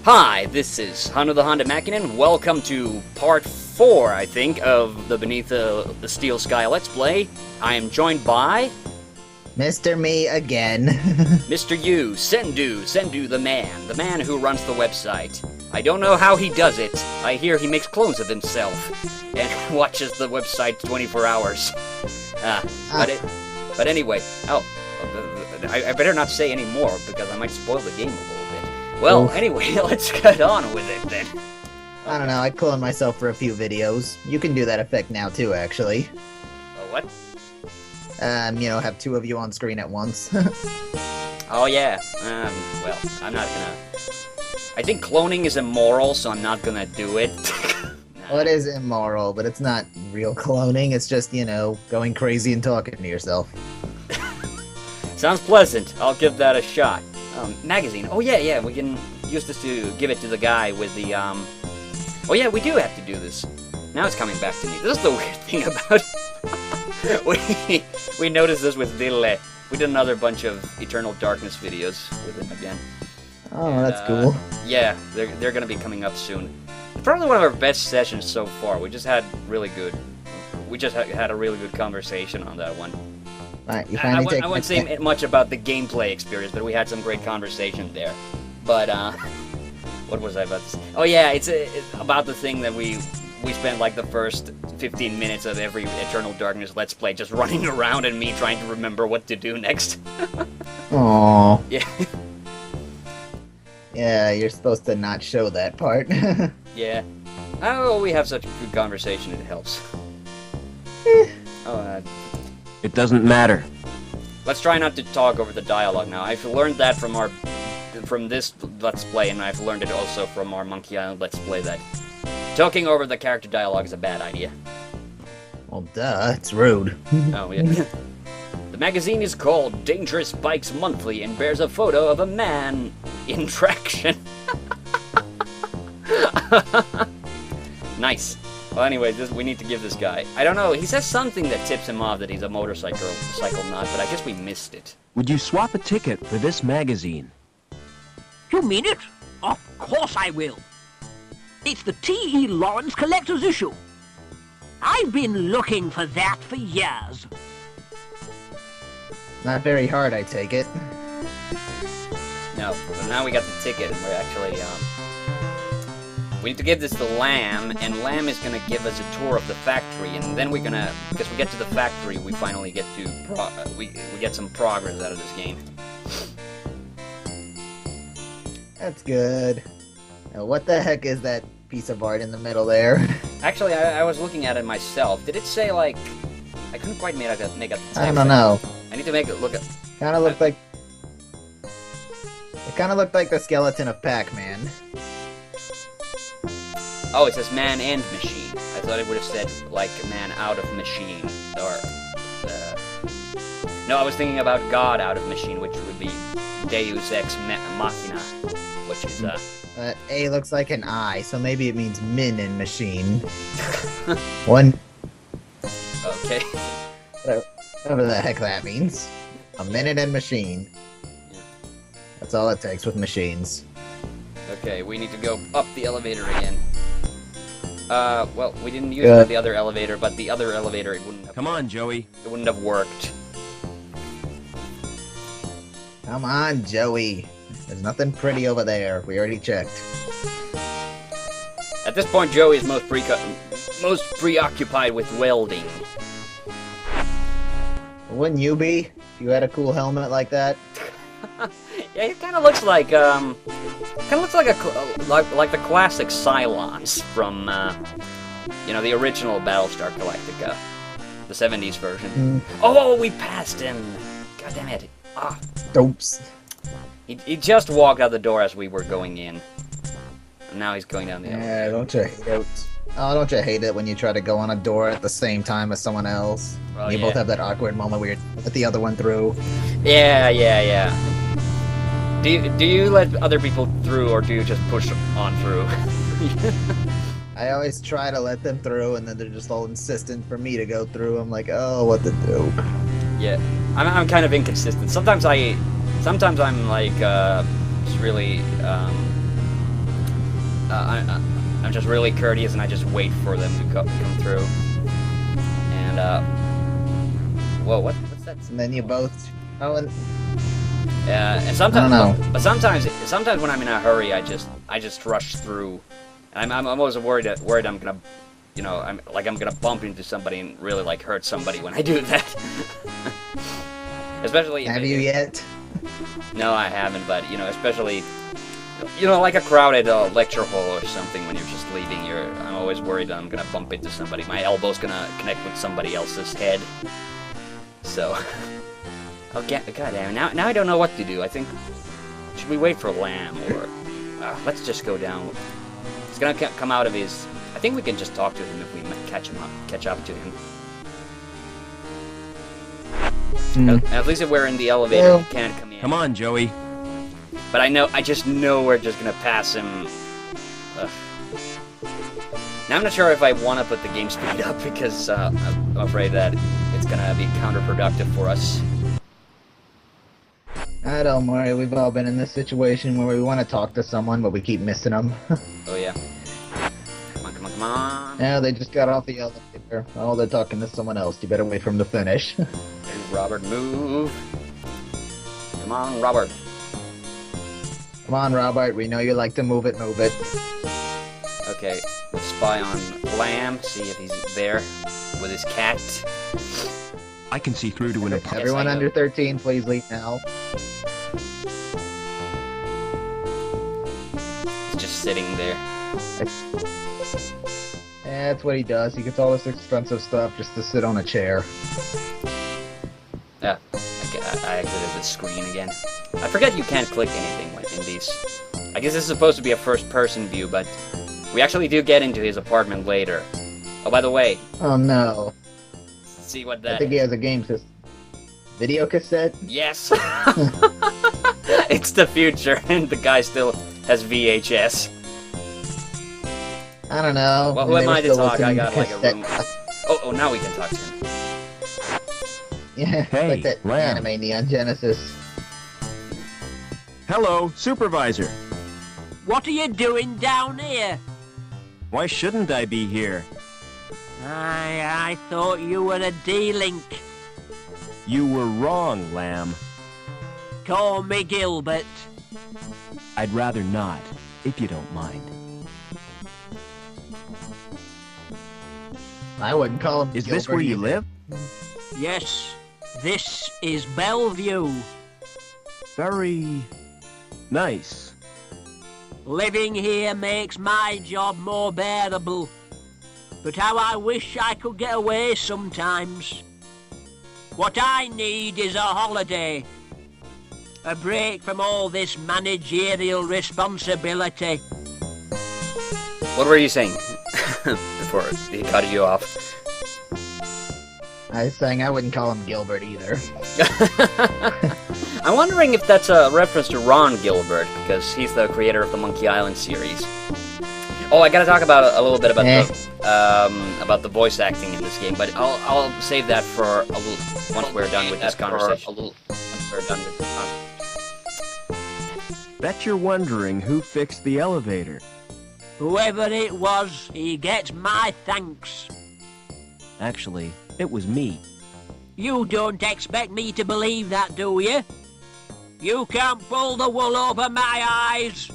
Hi, this is TheHande Makinen. Welcome to part 4, I think, of the Beneath the Steel Sky Let's Play. I am joined by... Mr. Me again. Mr. You, Sendu the man who runs the website. I don't know how he does it. I hear he makes clones of himself and watches the website 24 hours. But anyway, I better not say any more because I might spoil the game a little bit. Well, anyway, let's get on with it then. I don't know, I cloned myself for a few videos. You can do that effect now too, actually. Oh, what? You know, have two of you on screen at once. Oh yeah, well, I'm not gonna... I think cloning is immoral, so I'm not gonna do it. Well, it is immoral, but it's not real cloning, it's just, you know, going crazy and talking to yourself. Sounds pleasant. I'll give that a shot. Magazine. Oh yeah, we can use this to give it to the guy with the, Oh yeah, we do have to do this. Now it's coming back to me. This is the weird thing about... we noticed this with Ville. We did another bunch of Eternal Darkness videos with him again. Oh, and, that's cool. Yeah, they're gonna be coming up soon. Probably one of our best sessions so far. We just had really good... We just had a really good conversation on that one. Right, you finally I wouldn't say much about the gameplay experience, but we had some great conversation there. But, what was I about to say? Oh yeah, it's about the thing that we spent like the first 15 minutes of every Eternal Darkness Let's Play just running around and me trying to remember what to do next. Aww. Yeah. Yeah, you're supposed to not show that part. Yeah. Oh, we have such a good conversation, it helps. It doesn't matter. Let's try not to talk over the dialogue now. I've learned that from this Let's Play, and I've learned it also from our Monkey Island Let's Play that talking over the character dialogue is a bad idea. Well, duh, it's rude. Oh, yeah. The magazine is called Dangerous Bikes Monthly and bears a photo of a man in traction. Nice. Well, anyway, we need to give this guy... I don't know, he says something that tips him off that he's a motorcycle nut, but I guess we missed it. Would you swap a ticket for this magazine? You mean it? Of course I will. It's the T.E. Lawrence Collector's Issue. I've been looking for that for years. Not very hard, I take it. No, but now we got the ticket, and we're actually, we need to give this to Lamb, and Lamb is gonna give us a tour of the factory, and then we're gonna, because we get to the factory, we finally get to, we get some progress out of this game. That's good. Now, what the heck is that piece of art in the middle there? Actually, I was looking at it myself. Did it say, like... I couldn't quite make out the text. I don't know. I need to make it look at... Kinda looked like... It kinda looked like the skeleton of Pac-Man. Oh, it says man and machine. I thought it would have said, like, man out of machine. Or... No, I was thinking about God out of machine, which would be Deus Ex Machina. Which is, A looks like an I, so maybe it means min in machine. One... Okay. Whatever the heck that means. A minute in machine. Yeah. That's all it takes with machines. Okay, we need to go up the elevator again. Well, we didn't use the other elevator, but the other elevator, it wouldn't have... Come on, Joey. It wouldn't have worked. Come on, Joey. There's nothing pretty over there. We already checked. At this point, Joey is most preoccupied with welding. Wouldn't you be? If you had a cool helmet like that? Yeah, it kind of looks like the classic Cylons from you know, the original Battlestar Galactica, the '70s version. Oh, we passed him! God damn it! Ah. Oops. He just walked out the door as we were going in. And now he's going down the elevator. Yeah, don't you hate it? Oh, don't you hate it when you try to go on a door at the same time as someone else? Well, you both have that awkward moment where you let the other one through. Yeah. Do you let other people through, or do you just push on through? I always try to let them through, and then they're just all insistent for me to go through. I'm like, oh, what to do? Yeah, I'm kind of inconsistent. Sometimes I'm like, just really, I'm just really courteous and I just wait for them to come through. And whoa, what's that? And then you both. Oh, and And sometimes, I don't know. but sometimes when I'm in a hurry, I just rush through. And I'm always worried I'm gonna, you know, I'm gonna bump into somebody and really like hurt somebody when I do that. Especially. Have you yet? No, I haven't. But you know, especially, you know, like a crowded lecture hall or something when you're just leaving. I'm always worried that I'm gonna bump into somebody. My elbow's gonna connect with somebody else's head. So. Oh, God damn it. Now I don't know what to do. I think... Should we wait for Lamb, or... let's just go down. He's gonna come out of his... I think we can just talk to him if we catch up to him. At least if we're in the elevator, he can't come in. Come on, Joey. But I just know we're just gonna pass him... Ugh. Now I'm not sure if I want to put the game speed up, because I'm afraid that it's gonna be counterproductive for us. Don't worry, we've all been in this situation where we want to talk to someone, but we keep missing them. Oh yeah. Come on. Yeah, they just got off the elevator. Oh, they're talking to someone else. You better wait for them to finish. Robert, move. Come on, Robert. Come on, Robert. We know you like to move it, move it. Okay, let's spy on Lamb, see if he's there with his cat. I can see through to an apartment. Everyone under 13, please leave now. He's just sitting there. Yeah, that's what he does. He gets all this expensive stuff just to sit on a chair. Yeah, I exited the screen again. I forget you can't click anything in these. I guess this is supposed to be a first-person view, but we actually do get into his apartment later. Oh, by the way. Oh no. See what that... I think he has a game system. Video cassette? Yes! It's the future, and the guy still has VHS. I don't know. Well, who am I to talk? I got like a room. Oh, now we can talk to him. Yeah, Hey, like that Lamb. anime Neon Genesis. Hello, Supervisor. What are you doing down here? Why shouldn't I be here? I thought you were a D-Link. You were wrong, Lamb. Call me Gilbert. I'd rather not, if you don't mind. I wouldn't call him Is this where you live? Yes, this is Bellevue. Very nice. Living here makes my job more bearable. But how I wish I could get away sometimes. What I need is a holiday. A break from all this managerial responsibility. What were you saying? Before he cut you off. I was saying I wouldn't call him Gilbert either. I'm wondering if that's a reference to Ron Gilbert, because he's the creator of the Monkey Island series. Oh, I gotta talk about a little bit about the voice acting in this game, but I'll save that for a little once we're done with this conversation. Bet you're wondering who fixed the elevator. Whoever it was, he gets my thanks. Actually, it was me. You don't expect me to believe that, do you? You can't pull the wool over my eyes.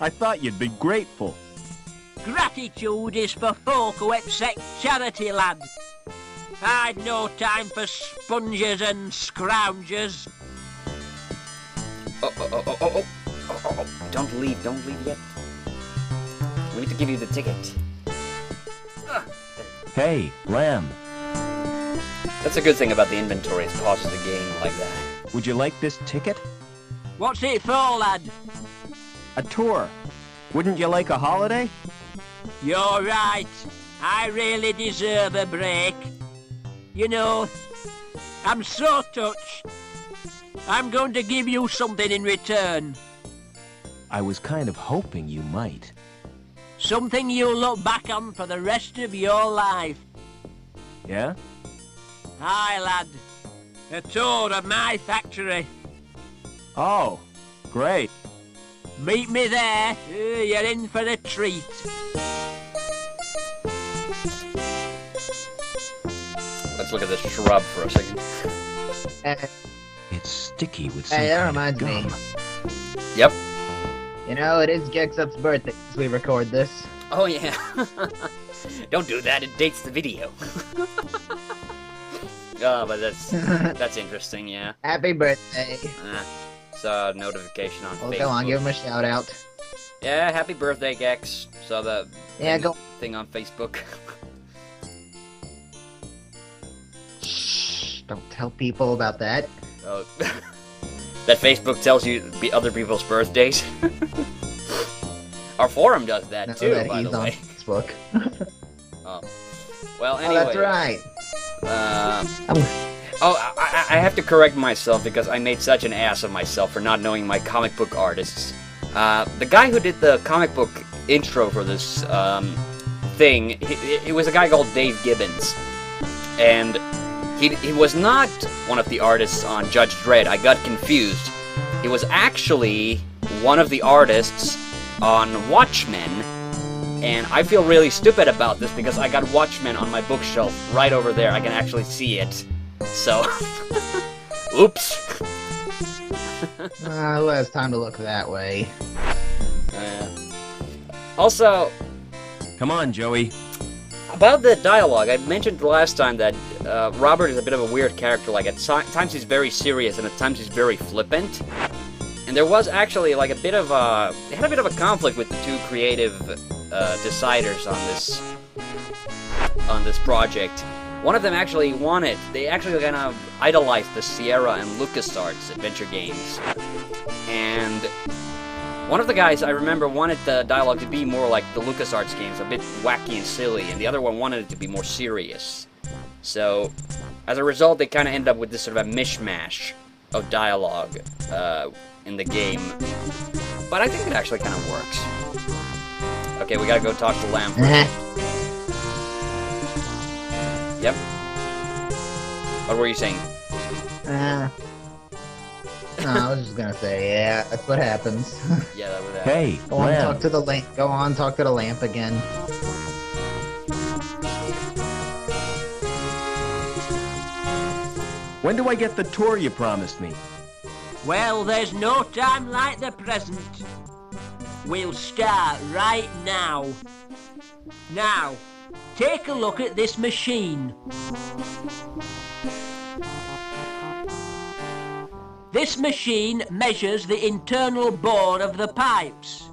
I thought you'd be grateful. Gratitude is for folk who accept charity, lad. I'd no time for sponges and scroungers. Oh. Don't leave yet. We need to give you the ticket. Hey, Lamb. That's a good thing about the inventory, it pauses the game like that. Would you like this ticket? What's it for, lad? A tour. Wouldn't you like a holiday? You're right. I really deserve a break. You know, I'm so touched. I'm going to give you something in return. I was kind of hoping you might. Something you'll look back on for the rest of your life. Yeah? Aye, lad. A tour of my factory. Oh, great. Meet me there. You're in for a treat. Let's look at this shrub for a second. It's sticky with some Hey, that kind reminds of me. gum. Yep. You know, it is Gexup's birthday as we record this. Oh yeah. Don't do that. It dates the video. Oh, but that's interesting. Yeah. Happy birthday. Saw a notification on Well, Facebook. go on, give him a shout out. Yeah, happy birthday, Gex. Saw the Yeah, go. thing on Facebook. Shh, don't tell people about that. Oh, that Facebook tells you other people's birthdays. Our forum does that Know too, that by he's the on way. Facebook. Oh. Well, Oh, anyway. that's right. I have to correct myself because I made such an ass of myself for not knowing my comic book artists. The guy who did the comic book intro for this thing, he was a guy called Dave Gibbons. And he was not one of the artists on Judge Dredd. I got confused. He was actually one of the artists on Watchmen. And I feel really stupid about this because I got Watchmen on my bookshelf right over there. I can actually see it. So, oops. Who has time to look that way? Also, Come on, Joey. about the dialogue, I mentioned the last time that Robert is a bit of a weird character. Like, at times he's very serious and at times he's very flippant. And there was actually like a bit of a... They had a bit of a conflict with the two creative deciders on this project. One of them actually they actually kind of idolized the Sierra and LucasArts adventure games. And one of the guys, I remember, wanted the dialogue to be more like the LucasArts games, a bit wacky and silly, and the other one wanted it to be more serious. So, as a result, they kind of end up with this sort of a mishmash of dialogue in the game. But I think it actually kind of works. Okay, we gotta go talk to Lamb first. Yep. What were you saying? No, I was just gonna say, yeah, that's what happens. Yeah, that was that. Hey, Go on, Lamb. talk to the lamp. Go on, talk to the lamp again. When do I get the tour you promised me? Well, there's no time like the present. We'll start right now. Now, take a look at this machine. This machine measures the internal bore of the pipes.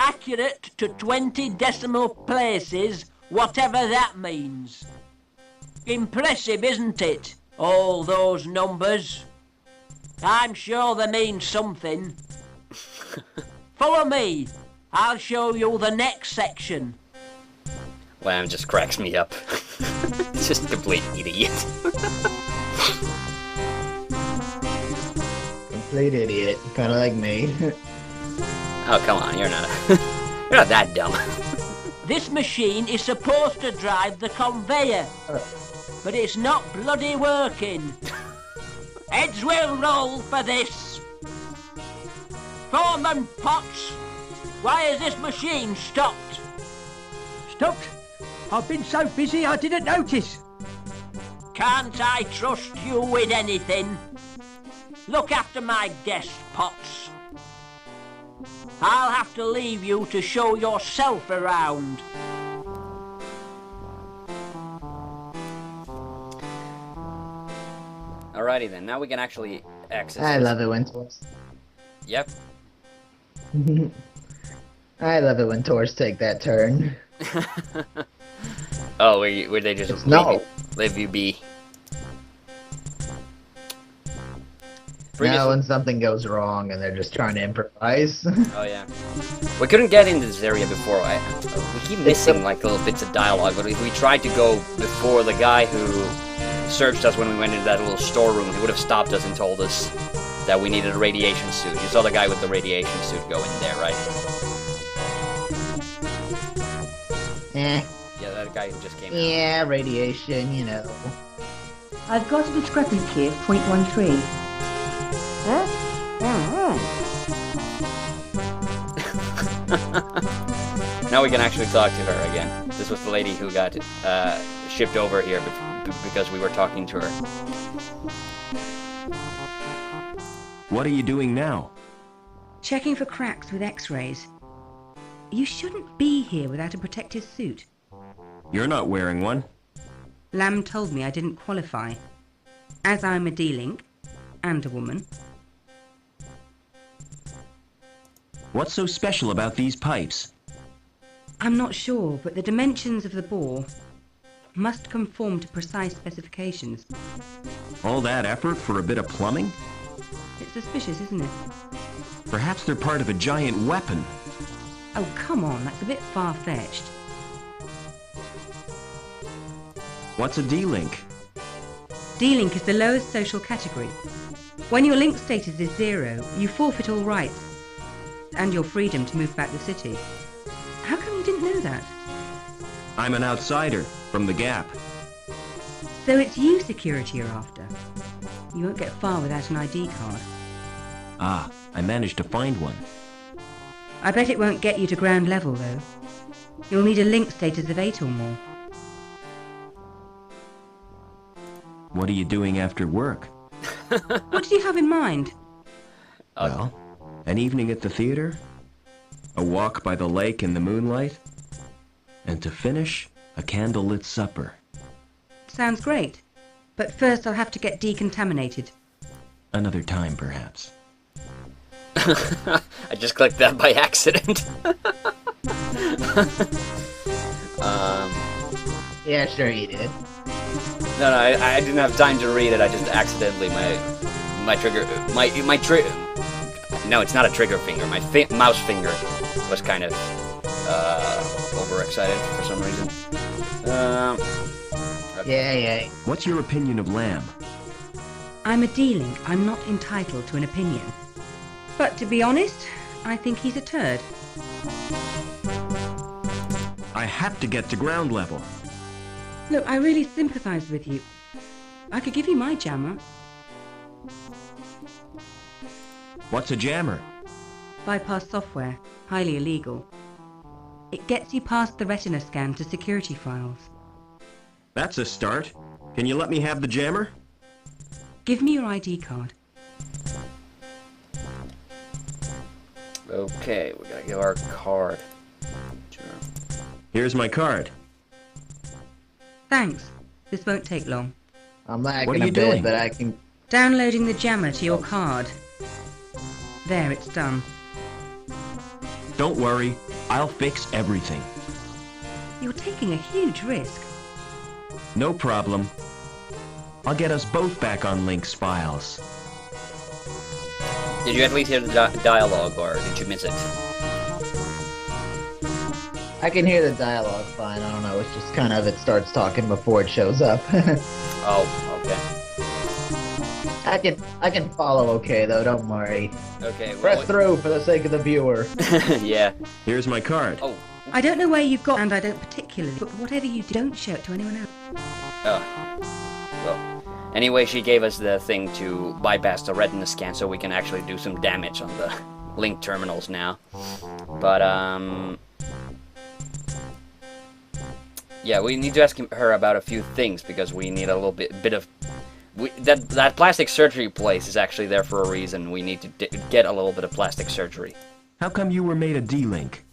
Accurate to 20 decimal places, whatever that means. Impressive, isn't it? All those numbers. I'm sure they mean something. Follow me. I'll show you the next section. Lamb just cracks me up. Just a complete idiot. Complete idiot, kind of like me. Oh, come on, you're not you're not that dumb. This machine is supposed to drive the conveyor, but it's not bloody working. Heads will roll for this. Foreman Potts, why has this machine stopped? Stopped? I've been so busy I didn't notice. Can't I trust you with anything? Look after my desk, Potts. I'll have to leave you to show yourself around. Alrighty then, now we can actually access I this. love it when tours. Yep. I love it when tours take that turn. Oh, where they just No. leave you be. Now when something goes wrong and they're just trying to improvise. Oh yeah. We couldn't get into this area before. We keep missing like little bits of dialogue, but if we tried to go before the guy who searched us when we went into that little storeroom, he would have stopped us and told us that we needed a radiation suit. You saw the guy with the radiation suit go in there, right? Eh. Yeah, that guy who just came out. Yeah, radiation, you know. I've got a discrepancy of 0.13. Now we can actually talk to her again. This was the lady who got shipped over here because we were talking to her. What are you doing now? Checking for cracks with x-rays. You shouldn't be here without a protective suit. You're not wearing one. Lamb told me I didn't qualify. As I'm a D-Link, and a woman. What's so special about these pipes? I'm not sure, but the dimensions of the bore must conform to precise specifications. All that effort for a bit of plumbing? It's suspicious, isn't it? Perhaps they're part of a giant weapon. Oh, come on, that's a bit far-fetched. What's a D-Link? D-Link is the lowest social category. When your link status is 0, you forfeit all rights and your freedom to move back the city. How come you didn't know that? I'm an outsider from the Gap. So it's you security you're after. You won't get far without an ID card. Ah, I managed to find one. I bet it won't get you to ground level, though. You'll need a link status of 8 or more. What are you doing after work? What did you have in mind? Well, an evening at the theater, a walk by the lake in the moonlight, and to finish, a candlelit supper. Sounds great. But first I'll have to get decontaminated. Another time, perhaps. I just clicked that by accident. Yeah, sure you did. No, I didn't have time to read it. I just accidentally my trigger no, it's not a trigger finger. My mouse finger was kind of overexcited for some reason. Yeah. What's your opinion of Lamb? I'm a D-Link. I'm not entitled to an opinion. But to be honest, I think he's a turd. I have to get to ground level. Look, I really sympathise with you. I could give you my jammer. What's a jammer? Bypass software. Highly illegal. It gets you past the retina scan to security files. That's a start. Can you let me have the jammer? Give me your ID card. Okay, we gotta give our card. Sure. Here's my card. Thanks. This won't take long. I'm What lagging are a you bit, doing? but I can... Downloading the jammer to your card. There, it's done. Don't worry, I'll fix everything. You're taking a huge risk. No problem. I'll get us both back on LINC's files. Did you at least hear the dialogue, or did you miss it? I can hear the dialogue fine. I don't know. It's just kind of it starts talking before it shows up. Oh, okay. I can follow okay though. Don't worry. Okay, well, Press through for the sake of the viewer. yeah. Here's my card. Oh, I don't know where you've got, and I don't particularly, but whatever you do, don't show it to anyone else. well. Anyway, she gave us the thing to bypass the retina scan so we can actually do some damage on the link terminals now. But, yeah, we need to ask her about a few things because we need a little bit of... that plastic surgery place is actually there for a reason. We need to get a little bit of plastic surgery. How come you were made a D-Link?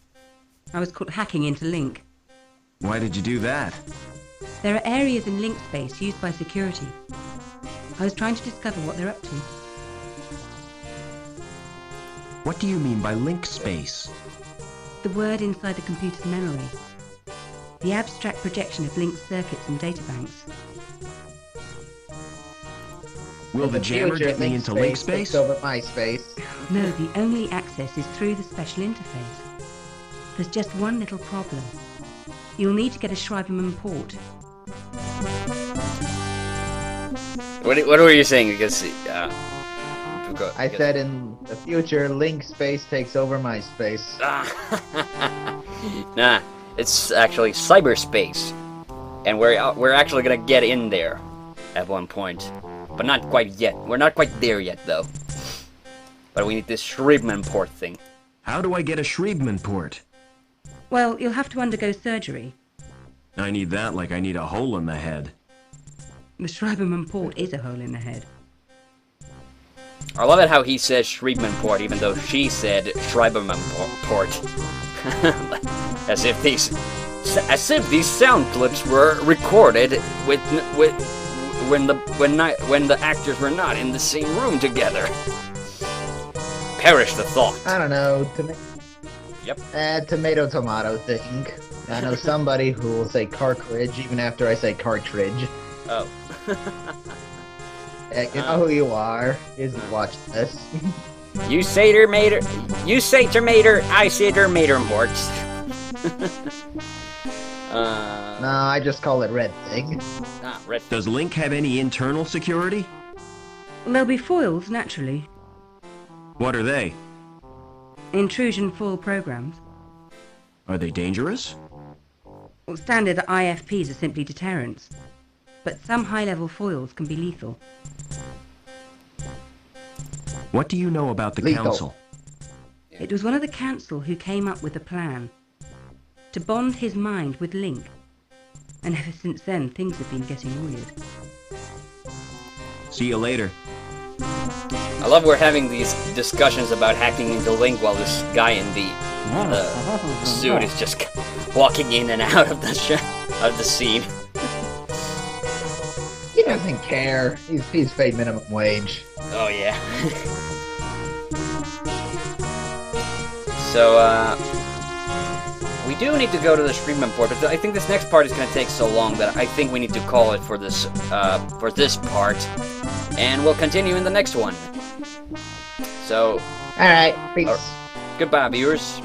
I was caught hacking into Link. Why did you do that? There are areas in Link space used by security. I was trying to discover what they're up to. What do you mean by link space? The word inside the computer's memory. The abstract projection of linked circuits and databanks. Will In the jammer future, get me into link space? takes over my space. No, the only access is through the special interface. There's just one little problem. You'll need to get a Schreiberman port. What were you saying? Because, I said in the future, link space takes over my space. Nah, it's actually cyberspace, and we're actually gonna get in there at one point, but not quite yet. We're not quite there yet, though. But we need this Schreiberman port thing. How do I get a Schriebman port? Well, you'll have to undergo surgery. I need that like I need a hole in the head. The Schreiberman port is a hole in the head. I love it how he says Schriebman port, even though she said Schreiberman port. as if these sound clips were recorded when the actors were not in the same room together. Perish the thought. I don't know. Yep. Tomato thing. I know somebody who will say cartridge even after I say cartridge. Oh. Yeah, you know who you are. Is you watch this. You say tomato, I say tomato morts. No, I just call it red thing. Red. Does LINC have any internal security? Well, there'll be foils, naturally. What are they? Intrusion foil programs. Are they dangerous? Well, standard IFPs are simply deterrents. But some high-level foils can be lethal. What do you know about the Lethal. Council? It was one of the Council who came up with a plan to bond his mind with LINC. And ever since then, things have been getting weird. See you later. I love we're having these discussions about hacking into LINC while this guy in the suit is just walking in and out of the scene. He doesn't care. He's paid minimum wage. Oh yeah. So we do need to go to the Schriebman port, but I think this next part is going to take so long that I think we need to call it for this part, and we'll continue in the next one. So, Alright, peace. goodbye, viewers.